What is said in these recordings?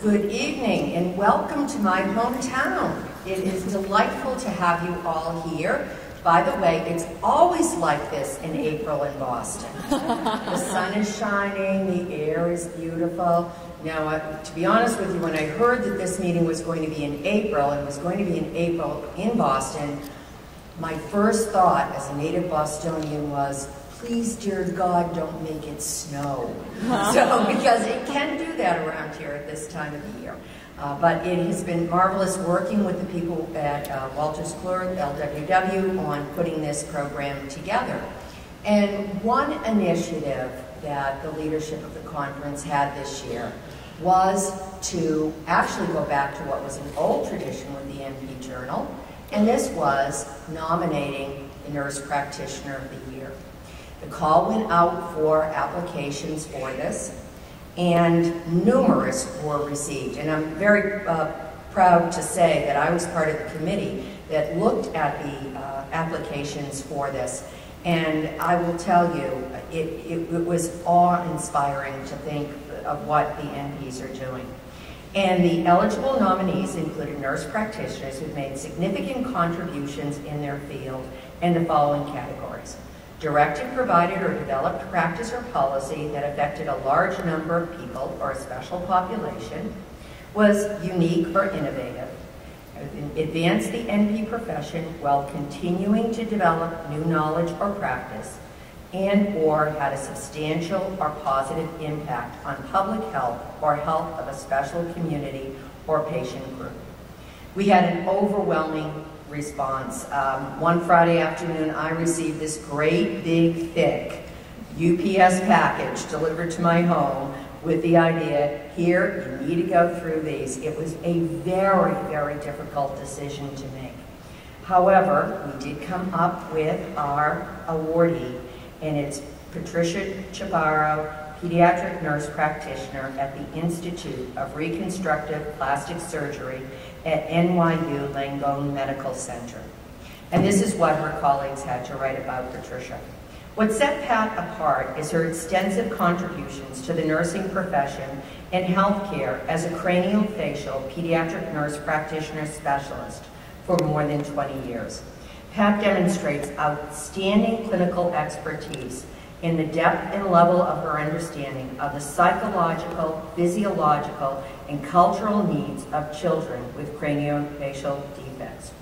Good evening and welcome to my hometown. It is delightful to have you all here. By the way, it's always like this in April in Boston. The sun is shining, the air is beautiful. Now, to be honest with you, when I heard that this meeting was going to be in April, and was going to be in April in Boston, my first thought as a native Bostonian was, please, dear God, don't make it snow. Because it can do that around here at this time of the year. But it has been marvelous working with the people at Walters Kluwer, LWW, on putting this program together. And one initiative that the leadership of the conference had this year was to actually go back to what was an old tradition with the NP Journal, and this was nominating the Nurse Practitioner of the Year. The call went out for applications for this, and numerous were received. And I'm very proud to say that I was part of the committee that looked at the applications for this. And I will tell you, it was awe-inspiring to think of what the NPs are doing. And the eligible nominees included nurse practitioners who've made significant contributions in their field in the following categories: directed, provided, or developed practice or policy that affected a large number of people or a special population, was unique or innovative, advanced the NP profession while continuing to develop new knowledge or practice, and or had a substantial or positive impact on public health or health of a special community or patient group. We had an overwhelming response. One Friday afternoon, I received this great, big, thick UPS package delivered to my home with the idea, here, you need to go through these. It was a very, very difficult decision to make. However, we did come up with our awardee, and it's Patricia Chibbaro, Pediatric Nurse Practitioner at the Institute of Reconstructive Plastic Surgery at NYU Langone Medical Center. And this is what her colleagues had to write about Patricia. What set Pat apart is her extensive contributions to the nursing profession and healthcare as a craniofacial pediatric nurse practitioner specialist for more than 20 years. Pat demonstrates outstanding clinical expertise in the depth and level of her understanding of the psychological, physiological, and cultural needs of children with craniofacial defects.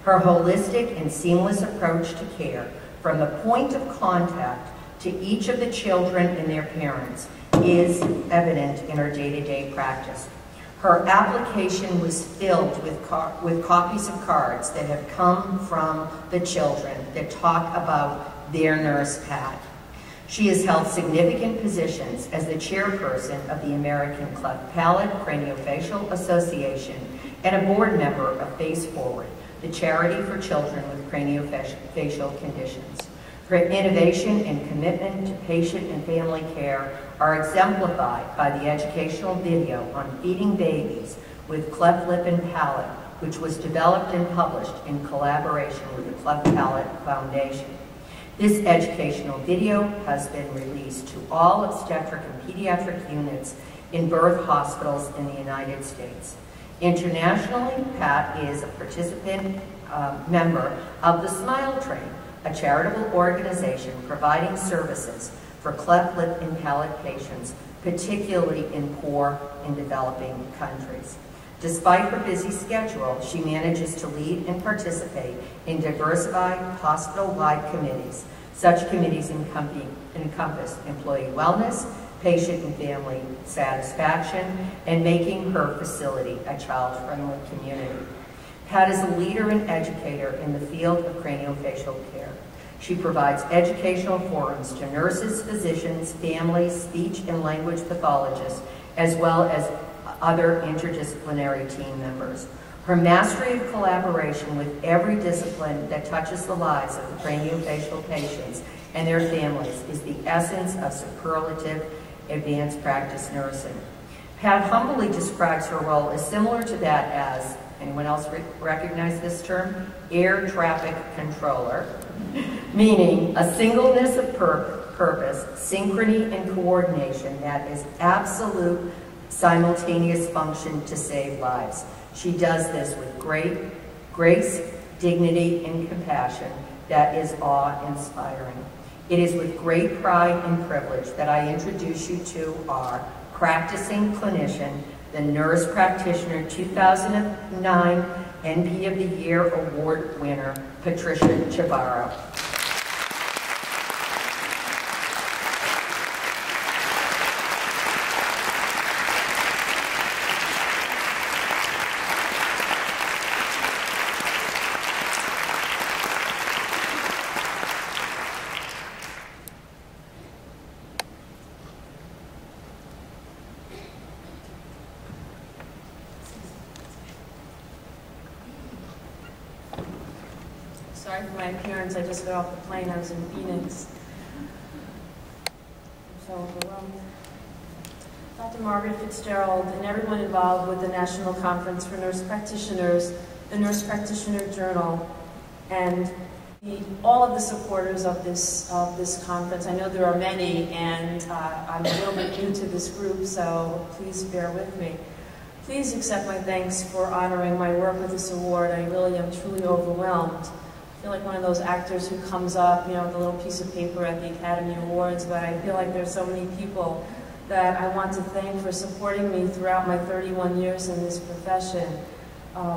Her holistic and seamless approach to care, from the point of contact to each of the children and their parents, is evident in her day-to-day practice. Her application was filled with copies of cards that have come from the children that talk about their nurse, Pat. She has held significant positions as the chairperson of the American Cleft Palate Craniofacial Association and a board member of Face Forward, the charity for children with craniofacial conditions. Her innovation and commitment to patient and family care are exemplified by the educational video on feeding babies with cleft lip and palate, which was developed and published in collaboration with the Cleft Palate Foundation. This educational video has been released to all obstetric and pediatric units in birth hospitals in the United States. Internationally, Pat is a participant member of the Smile Train, a charitable organization providing services for cleft lip and palate patients, particularly in poor and developing countries. Despite her busy schedule, she manages to lead and participate in diversified hospital-wide committees. Such committees encompass employee wellness, patient and family satisfaction, and making her facility a child-friendly community. Pat is a leader and educator in the field of craniofacial care. She provides educational forums to nurses, physicians, families, speech and language pathologists, as well as other interdisciplinary team members. Her mastery of collaboration with every discipline that touches the lives of the craniofacial patients and their families is the essence of superlative advanced practice nursing. Pat humbly describes her role as similar to that as, anyone else recognize this term? Air traffic controller, meaning a singleness of purpose, synchrony, and coordination that is absolute simultaneous function to save lives. She does this with great grace, dignity, and compassion that is awe-inspiring. It is with great pride and privilege that I introduce you to our practicing clinician, the Nurse Practitioner 2009 NP of the Year Award winner, Patricia Chibbaro. Sorry for my appearance. I just got off the plane. I was in Phoenix. I'm so overwhelmed. Dr. Margaret Fitzgerald and everyone involved with the National Conference for Nurse Practitioners, the Nurse Practitioner Journal, and all of the supporters of this conference. I know there are many, and I'm a little bit new to this group, so please bear with me. Please accept my thanks for honoring my work with this award. I really am truly overwhelmed. I feel like one of those actors who comes up, you know, with a little piece of paper at the Academy Awards, but I feel like there's so many people that I want to thank for supporting me throughout my 31 years in this profession.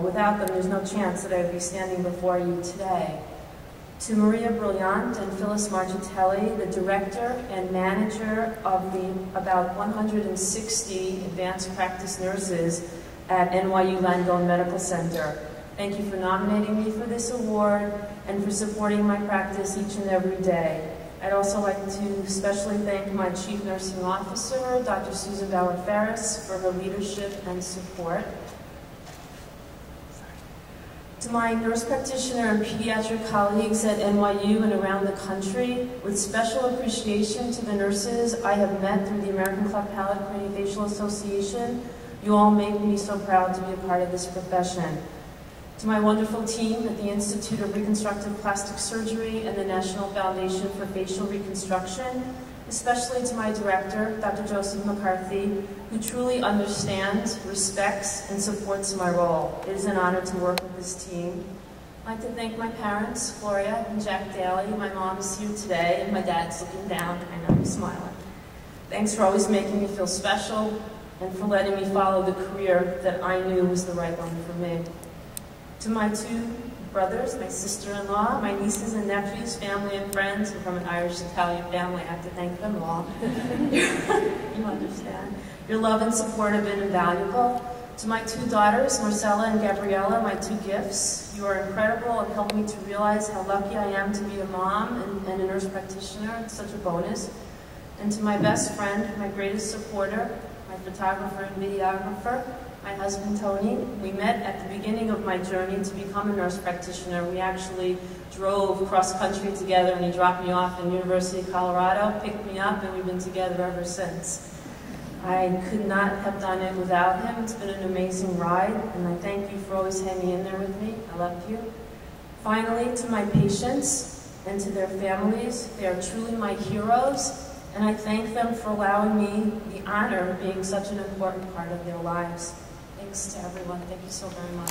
Without them, there's no chance that I would be standing before you today. To Maria Brillant and Phyllis Marchitelli, the director and manager of the about 160 advanced practice nurses at NYU Langone Medical Center, thank you for nominating me for this award and for supporting my practice each and every day. I'd also like to especially thank my Chief Nursing Officer, Dr. Susan Bauer-Ferris, for her leadership and support. To my nurse practitioner and pediatric colleagues at NYU and around the country, with special appreciation to the nurses I have met through the American Cleft Palate Craniofacial Association, you all make me so proud to be a part of this profession. To my wonderful team at the Institute of Reconstructive Plastic Surgery and the National Foundation for Facial Reconstruction, especially to my director, Dr. Joseph McCarthy, who truly understands, respects, and supports my role. It is an honor to work with this team. I'd like to thank my parents, Gloria and Jack Daly. My mom is here today, and my dad's looking down. I know he's smiling. Thanks for always making me feel special and for letting me follow the career that I knew was the right one for me. To my two brothers, my sister-in-law, my nieces and nephews, family and friends, and from an Irish-Italian family, I have to thank them all. You understand. Your love and support have been invaluable. To my two daughters, Marcella and Gabriella, my two gifts, you are incredible and helped me to realize how lucky I am to be a mom and a nurse practitioner. It's such a bonus. And to my best friend, my greatest supporter, my photographer and videographer, my husband, Tony. We met at the beginning of my journey to become a nurse practitioner. We actually drove cross-country together, and he dropped me off in University of Colorado, picked me up, and we've been together ever since. I could not have done it without him. It's been an amazing ride, and I thank you for always hanging in there with me. I love you. Finally, to my patients and to their families, they are truly my heroes, and I thank them for allowing me the honor of being such an important part of their lives. Thanks to everyone. Thank you so very much.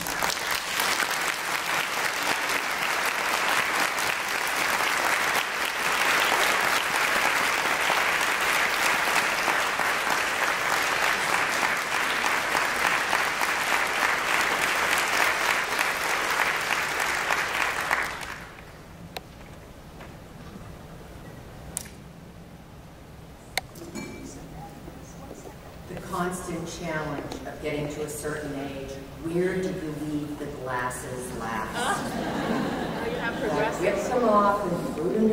The constant challenge of getting to a certain age, where do you leave the glasses last? You have progressive. Rip them off and boot them